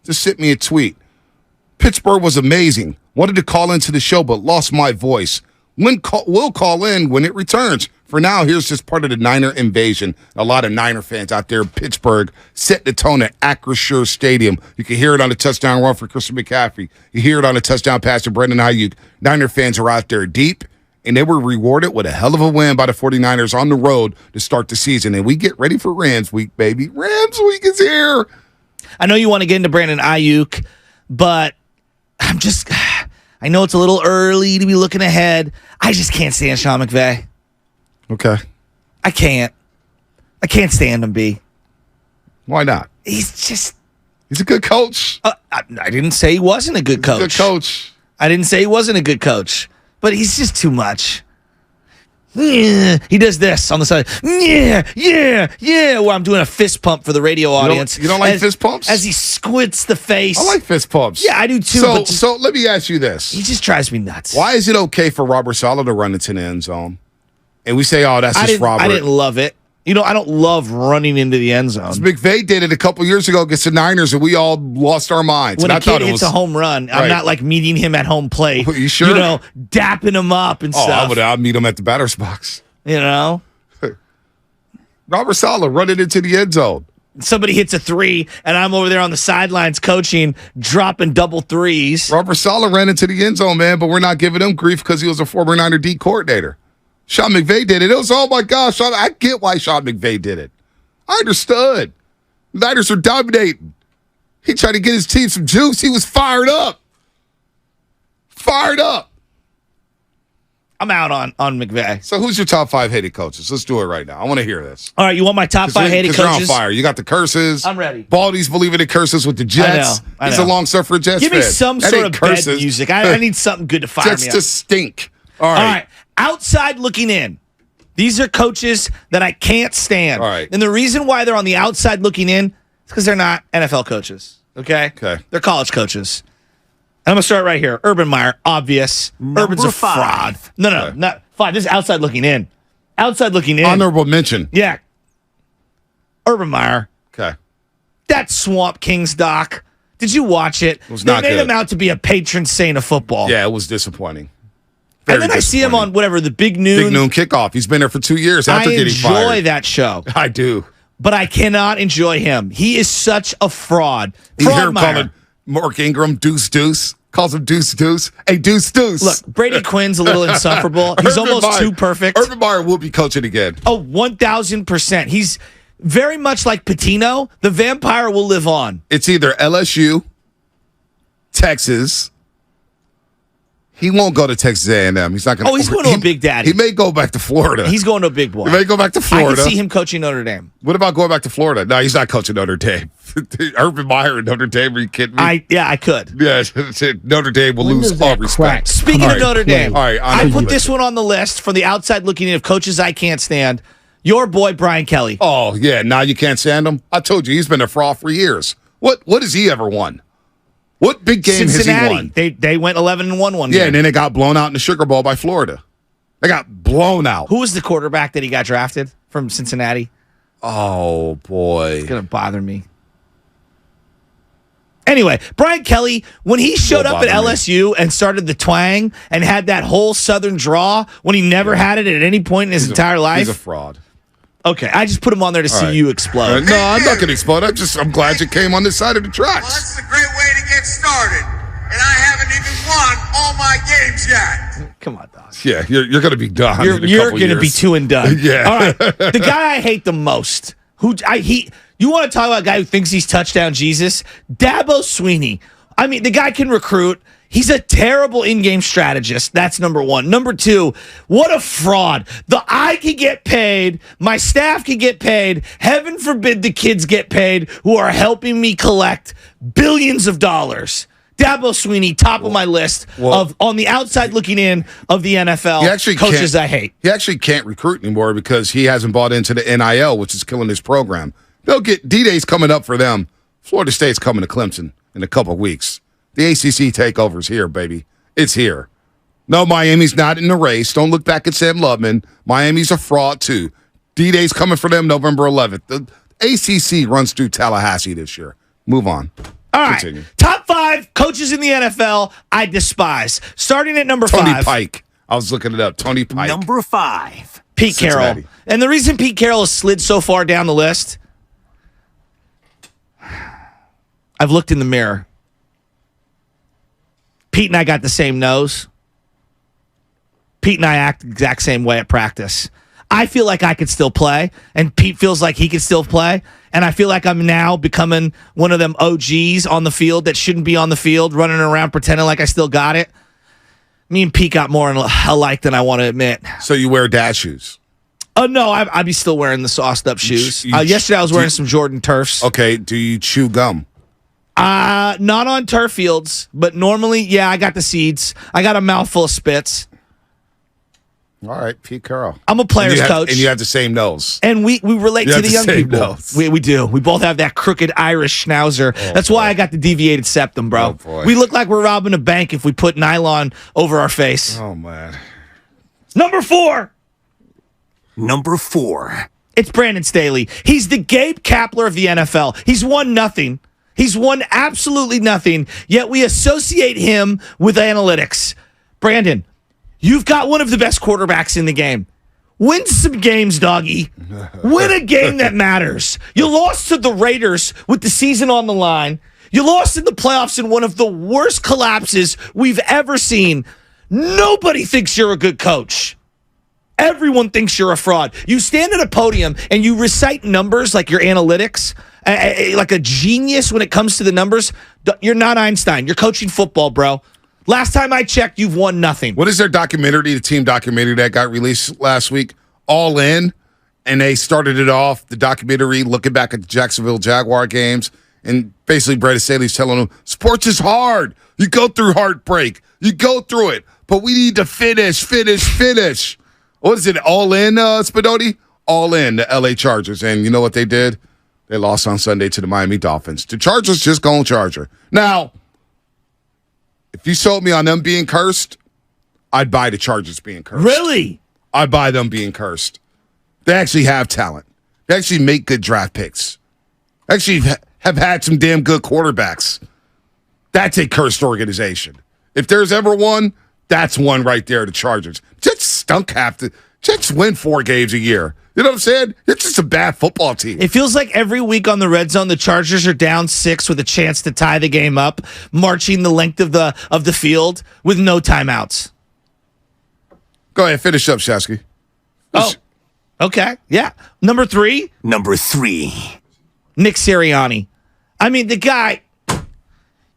just sent me a tweet. Pittsburgh was amazing. Wanted to call into the show, but lost my voice. We'll call in when it returns. For now, here's just part of the Niner invasion. A lot of Niner fans out there in Pittsburgh set the tone at Acrisure Stadium. You can hear it on the touchdown run for Christian McCaffrey. You hear it on the touchdown pass to Brendan Ayuk. Niner fans are out there deep, and they were rewarded with a hell of a win by the 49ers on the road to start the season. And we get ready for Rams Week, baby. Rams Week is here. I know you want to get into Brandon Ayuk, but I know it's a little early to be looking ahead. I just can't stand Sean McVay. Okay. I can't stand him, B. Why not? He's a good coach. I didn't say he wasn't a good coach. Good coach. I didn't say he wasn't a good coach, but he's just too much. Yeah, he does this on the side. Yeah. Where I'm doing a fist pump for the radio audience. You don't like fist pumps? As he squints the face. I like fist pumps. Yeah, I do too. So let me ask you this. He just drives me nuts. Why is it okay for Robert Saleh to run into the end zone? And we say, oh, that's just Robert. I didn't love it. I don't love running into the end zone. McVay did it a couple years ago against the Niners, and we all lost our minds. When a kid hits a home run, I'm not like meeting him at home plate. You sure? Dapping him up and stuff. I'd meet him at the batter's box. Robert Saleh running into the end zone. Somebody hits a 3, and I'm over there on the sidelines coaching, dropping double 3s. Robert Saleh ran into the end zone, man, but we're not giving him grief because he was a former Niner D coordinator. Sean McVay did it. It was, oh, my gosh, I get why Sean McVay did it. I understood. The Niners are dominating. He tried to get his team some juice. He was fired up. I'm out on McVay. So who's your top 5 hated coaches? Let's do it right now. I want to hear this. All right, you want my top 5 hated coaches? You're on fire. You got the curses. I'm ready. Baldy's believing in curses with the Jets. I know. He's a long-suffering Jets fan. Give me some sort of bed music. I need something good to fire Jets me up. Jets just stink. All right. Outside looking in. These are coaches that I can't stand. All right. And the reason why they're on the outside looking in is because they're not NFL coaches. Okay? They're college coaches. And I'm going to start right here. Urban Meyer, obvious. Urban's a fraud. No, not 5. This is outside looking in. Outside looking in. Honorable mention. Yeah. Urban Meyer. Okay. That Swamp Kings doc. Did you watch it? It was not good. They made him out to be a patron saint of football. Yeah, it was disappointing. And then I see him on the Big Noon. Big Noon Kickoff. He's been there for 2 years after getting fired. I enjoy that show. I do. But I cannot enjoy him. He is such a fraud. You hear him calling Mark Ingram Deuce. Calls him Deuce. Hey, Deuce. Look, Brady Quinn's a little insufferable. He's almost too perfect. Urban Meyer will be coaching again. Oh, 1,000%. He's very much like Patino. The vampire will live on. It's either LSU, Texas. He won't go to Texas A&M. He's not going. Oh, he's going to a Big Daddy. He may go back to Florida. He's going to a big boy. He may go back to Florida. I can see him coaching Notre Dame. What about going back to Florida? No, he's not coaching Notre Dame. Urban Meyer and Notre Dame. Are you kidding me? I could. Yeah, Notre Dame will lose all respect. Speaking of Notre Dame, all right, I put this one on the list for the outside looking in of coaches I can't stand. Your boy Brian Kelly. Oh yeah, now you can't stand him. I told you he's been a fraud for years. What has he ever won? What big game Cincinnati. has he won? They went 11-1 one year. Yeah, and then they got blown out in the Sugar Bowl by Florida. They got blown out. Who was the quarterback that he got drafted from Cincinnati? Oh, boy. It's going to bother me. Anyway, Brian Kelly, when he showed up at LSU and started the twang and had that whole Southern draw when he never had it at any point in his entire life. He's a fraud. Okay, I just put him on there to see you explode. No, I'm not going to explode. I'm glad you came on this side of the tracks. Well, that's a great way to get started. And I haven't even won all my games yet. Come on, dog. Yeah, you're going to be done. You're going to be 2 and done. Yeah. All right. The guy I hate the most, you want to talk about a guy who thinks he's touchdown Jesus? Dabo Swinney. I mean, the guy can recruit. He's a terrible in-game strategist. That's number 1. Number 2, what a fraud. I could get paid. My staff could get paid. Heaven forbid the kids get paid who are helping me collect billions of dollars. Dabo Swinney, top of my list of on the outside looking in of the NFL coaches I hate. He actually can't recruit anymore because he hasn't bought into the NIL, which is killing his program. They'll get D-Day's coming up for them. Florida State's coming to Clemson in a couple of weeks. The ACC takeover's here, baby. It's here. No, Miami's not in the race. Don't look back at Sam Lubman. Miami's a fraud, too. D-Day's coming for them November 11th. The ACC runs through Tallahassee this year. Move on. All right. Continue. Top 5 coaches in the NFL I despise. Starting at number Tony 5. Pike. I was looking it up. Tony Pike. Number 5. Pete Carroll. Cincinnati. And the reason Pete Carroll has slid so far down the list, I've looked in the mirror. Pete and I got the same nose. Pete and I act the exact same way at practice. I feel like I could still play, and Pete feels like he could still play, and I feel like I'm now becoming one of them OGs on the field that shouldn't be on the field, running around pretending like I still got it. Me and Pete got more alike than I want to admit. So you wear dad shoes. Oh, no, I'd be still wearing the sauced up shoes. You- Yesterday I was wearing some Jordan Turfs. Okay, do you chew gum? Not on turf fields, but normally, yeah, I got the seeds. I got a mouthful of spits. All right, Pete Carroll. I'm a player's coach. And you have the same nose. And we relate You to have the the young same people. nose. We do. We both have that crooked Irish schnauzer. That's why I got the deviated septum, bro. Oh, boy. We look like we're robbing a bank if we put nylon over our face. Oh, man. Number 4. Number 4. It's Brandon Staley. He's the Gabe Kapler of the NFL. He's won nothing. He's won absolutely nothing, yet we associate him with analytics. Brandon, you've got one of the best quarterbacks in the game. Win some games, doggy. Win a game that matters. You lost to the Raiders with the season on the line. You lost in the playoffs in one of the worst collapses we've ever seen. Nobody thinks you're a good coach. Everyone thinks you're a fraud. You stand at a podium and you recite numbers like your analytics, like a genius when it comes to the numbers. You're not Einstein. You're coaching football, bro. Last time I checked, you've won nothing. What is their documentary, the team documentary that got released last week? All In. And they started it off, the documentary, looking back at the Jacksonville Jaguar games. And basically, Brandon Staley's telling them, sports is hard. You go through heartbreak. You go through it. But we need to finish. What is it, All In, Spadotti? All In, the L.A. Chargers. And you know what they did? They lost on Sunday to the Miami Dolphins. The Chargers just going Charger. Now, if you sold me on them being cursed, I'd buy the Chargers being cursed. Really? I'd buy them being cursed. They actually have talent. They actually make good draft picks. Actually have had some damn good quarterbacks. That's a cursed organization. If there's ever one, that's one right there, the Chargers. Jets stunk Jets win 4 games a year. You know what I'm saying? It's just a bad football team. It feels like every week on the red zone, the Chargers are down 6 with a chance to tie the game up, marching the length of the field with no timeouts. Go ahead, finish up, Shasky. Oh, okay. Yeah. Number 3, Number 3. Nick Sirianni. I mean, the guy,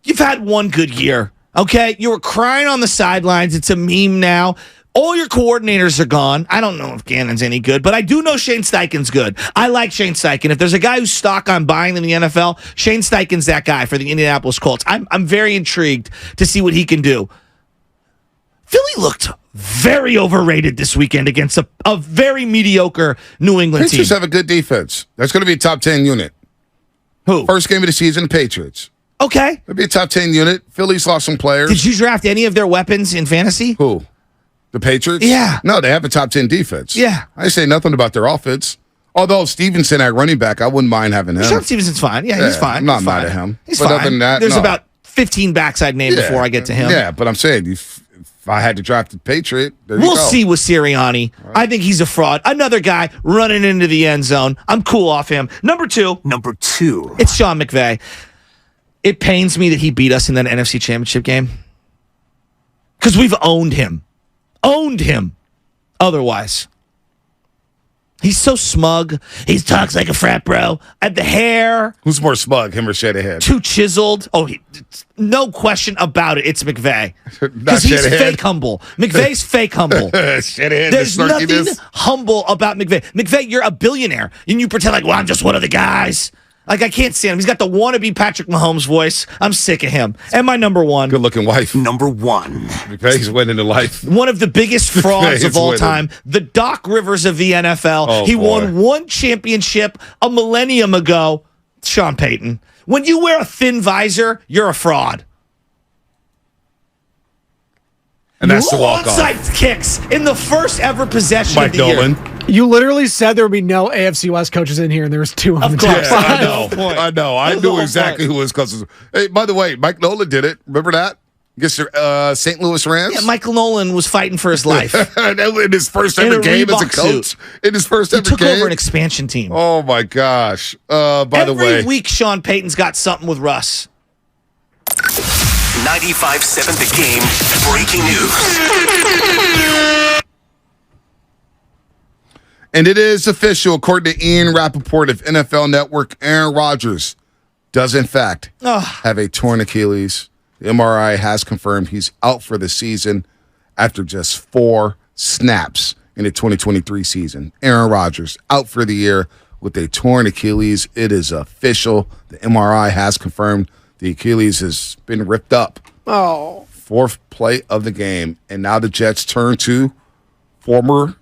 you've had one good year, okay? You were crying on the sidelines. It's a meme now. All your coordinators are gone. I don't know if Gannon's any good, but I do know Shane Steichen's good. I like Shane Steichen. If there's a guy who's stock I'm buying in the NFL, Shane Steichen's that guy for the Indianapolis Colts. I'm very intrigued to see what he can do. Philly looked very overrated this weekend against a very mediocre New England team. Patriots have a good defense. That's going to be a top 10 unit. Who? First game of the season, the Patriots. Okay. It'll be a top 10 unit. Philly's lost some players. Did you draft any of their weapons in fantasy? Who? The Patriots? Yeah. No, they have a top 10 defense. Yeah. I say nothing about their offense. Although Stevenson at running back, I wouldn't mind having him. Sean Stevenson's fine. Yeah, he's fine. I'm not He's mad fine. at him. He's But fine. other than that, There's no. about 15 backs I'd name before I get to him. Yeah, but I'm saying if I had to draft a Patriot, there you We'll go. see with Sirianni. Right. I think he's a fraud. Another guy running into the end zone. I'm cool off him. Number 2. Number 2. It's Sean McVay. It pains me that he beat us in that NFC Championship game because we've owned him. Otherwise, he's so smug. He talks like a frat bro. At the hair, Who's more smug, him or Shanahan? too chiseled. Oh, no question about it. It's McVay because he's Shanahan. fake humble. McVay's fake humble. Shanahan, There's the nothing snarkiness. humble about McVay. McVay, you're a billionaire, and you pretend like, well, I'm just one of the guys. Like, I can't stand him. He's got the wannabe Patrick Mahomes voice. I'm sick of him. And my number 1. Good looking wife. Number 1. McVay's winning the life. One of the biggest frauds of It's all winning. time, the Doc Rivers of the NFL. Oh, he boy. won 1 championship a millennium ago. Sean Payton. When you wear a thin visor, you're a fraud. And that's the walk-off. Onside kicks in the first ever possession Mike of the Nolan. year. You literally said there would be no AFC West coaches in here, and there was two on the top Yeah, side. I know. I That's the knew whole exactly point. who his cousins were. Hey, by the way, Mike Nolan did it. Remember that? Against the St. Louis Rams? Yeah, Michael Nolan was fighting for his life. In his first In ever a game as a Reebok coach. suit. In his first He ever took game. over an expansion team. Oh, my gosh. By the way. Every week, Sean Payton's got something with Russ. 95.7 The Game breaking news. And it is official, according to Ian Rappaport of NFL Network, Aaron Rodgers does, in fact, have a torn Achilles. The MRI has confirmed he's out for the season after just 4 snaps in the 2023 season. Aaron Rodgers out for the year with a torn Achilles. It is official. The MRI has confirmed the Achilles has been ripped up. Oh. 4th play of the game. And now the Jets turn to former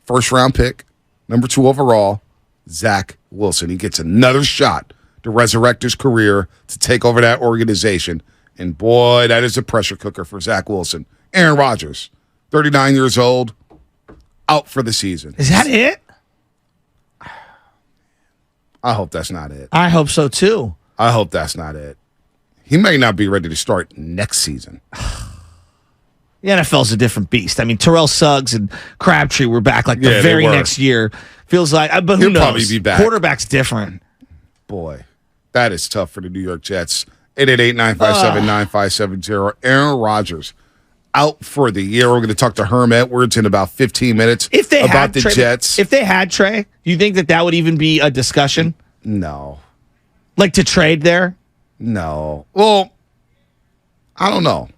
first-round pick, number 2 overall, Zach Wilson. He gets another shot to resurrect his career, to take over that organization. And boy, that is a pressure cooker for Zach Wilson. Aaron Rodgers, 39 years old, out for the season. Is that it? I hope that's not it. I hope so, too. I hope that's not it. He may not be ready to start next season. The NFL's a different beast. I mean, Terrell Suggs and Crabtree were back like the Yeah, they very were. next year. Feels like, but who He'll knows? probably be back. Quarterback's different. Boy, that is tough for the New York Jets. 888-957-9570. Aaron Rodgers out for the year. We're going to talk to Herm Edwards in about 15 minutes If they about had the Trey, Jets. if they had Trey, do you think that would even be a discussion? No. Like to trade there? No. Well, I don't know.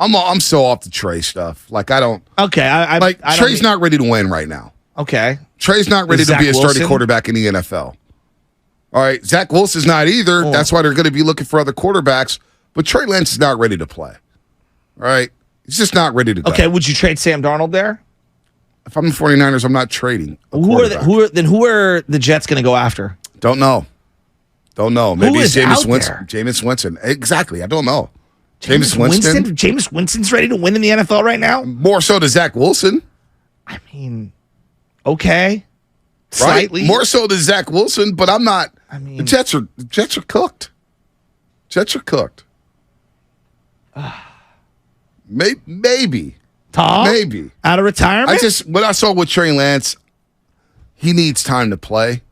I'm so off the Trey stuff. Like, I don't. Okay, I Like, don't Trey's not ready to win right now. Okay. Trey's not ready Is to be Zach a starting Wilson? quarterback in the NFL. All right, Zach Wilson's not either. Oh. That's why they're going to be looking for other quarterbacks. But Trey Lance is not ready to play. All right, he's just not ready to go. Okay, would you trade Sam Darnold there? If I'm the 49ers, I'm not trading. Who are the Jets going to go after? Don't know. Maybe it's is out Jameis Winston. there? Jameis Winston. Exactly. I don't know. Jameis Winston. Jameis Winston's ready to win in the NFL right now? More so to Zach Wilson. I mean, okay. Right? Slightly. More so to Zach Wilson, but I'm not. I mean- the Jets are cooked. Jets are cooked. Maybe. Tom? Maybe. Out of retirement? What I saw with Trey Lance, he needs time to play.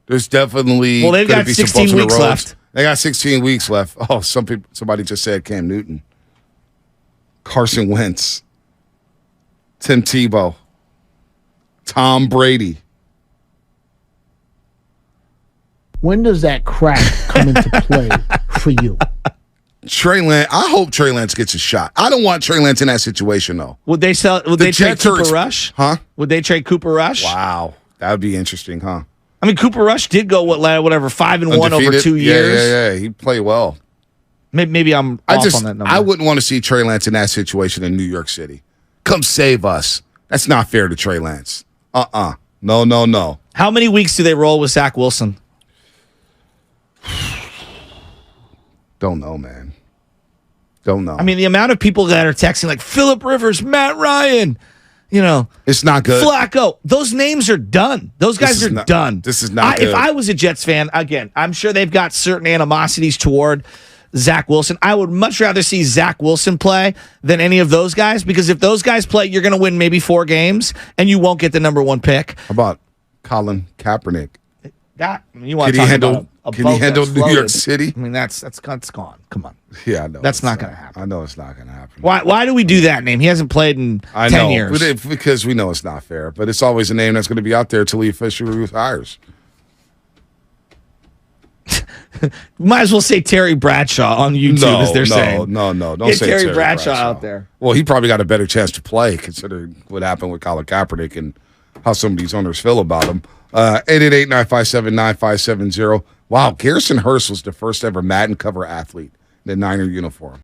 There's definitely Well, they've gonna got be some 16 bumps in the weeks road. left. They got 16 weeks left. Oh, somebody just said Cam Newton, Carson Wentz, Tim Tebow, Tom Brady. When does that crack come into play for you? Trey Lance. I hope Trey Lance gets a shot. I don't want Trey Lance in that situation though. Would they trade Jets are Cooper Rush? Huh? Would they trade Cooper Rush? Wow, that would be interesting, huh? I mean, Cooper Rush did go 5-1 over Undefeated? 2 years. Yeah. He played well. Maybe I'm off on that number. I wouldn't want to see Trey Lance in that situation in New York City. Come save us. That's not fair to Trey Lance. No. How many weeks do they roll with Zach Wilson? Don't know, man. Don't know. I mean, the amount of people that are texting like Phillip Rivers, Matt Ryan, it's not good. Flacco. Those names are done. Those guys are done. This is not If good. I was a Jets fan, again, I'm sure they've got certain animosities toward Zach Wilson. I would much rather see Zach Wilson play than any of those guys, because if those guys play, you're going to win maybe 4 games and you won't get the number 1 pick. How about Colin Kaepernick? You want Can to he talk about a Can boat he handle that's New York floated. City? I mean, that's gone. Come on. Yeah, I know. That's it's not going to happen. I know it's not going to happen. Why do we do that name? He hasn't played in 10 know, years. because we know it's not fair. But it's always a name that's going to be out there till he officially retires. Might as well say Terry Bradshaw on YouTube, as they're saying. No. Don't Get say Terry Bradshaw out there. Well, he probably got a better chance to play considering what happened with Colin Kaepernick and how some of these owners feel about him. 888-957-9570. Wow, Garrison Hurst was the first ever Madden cover athlete in the Niner uniform.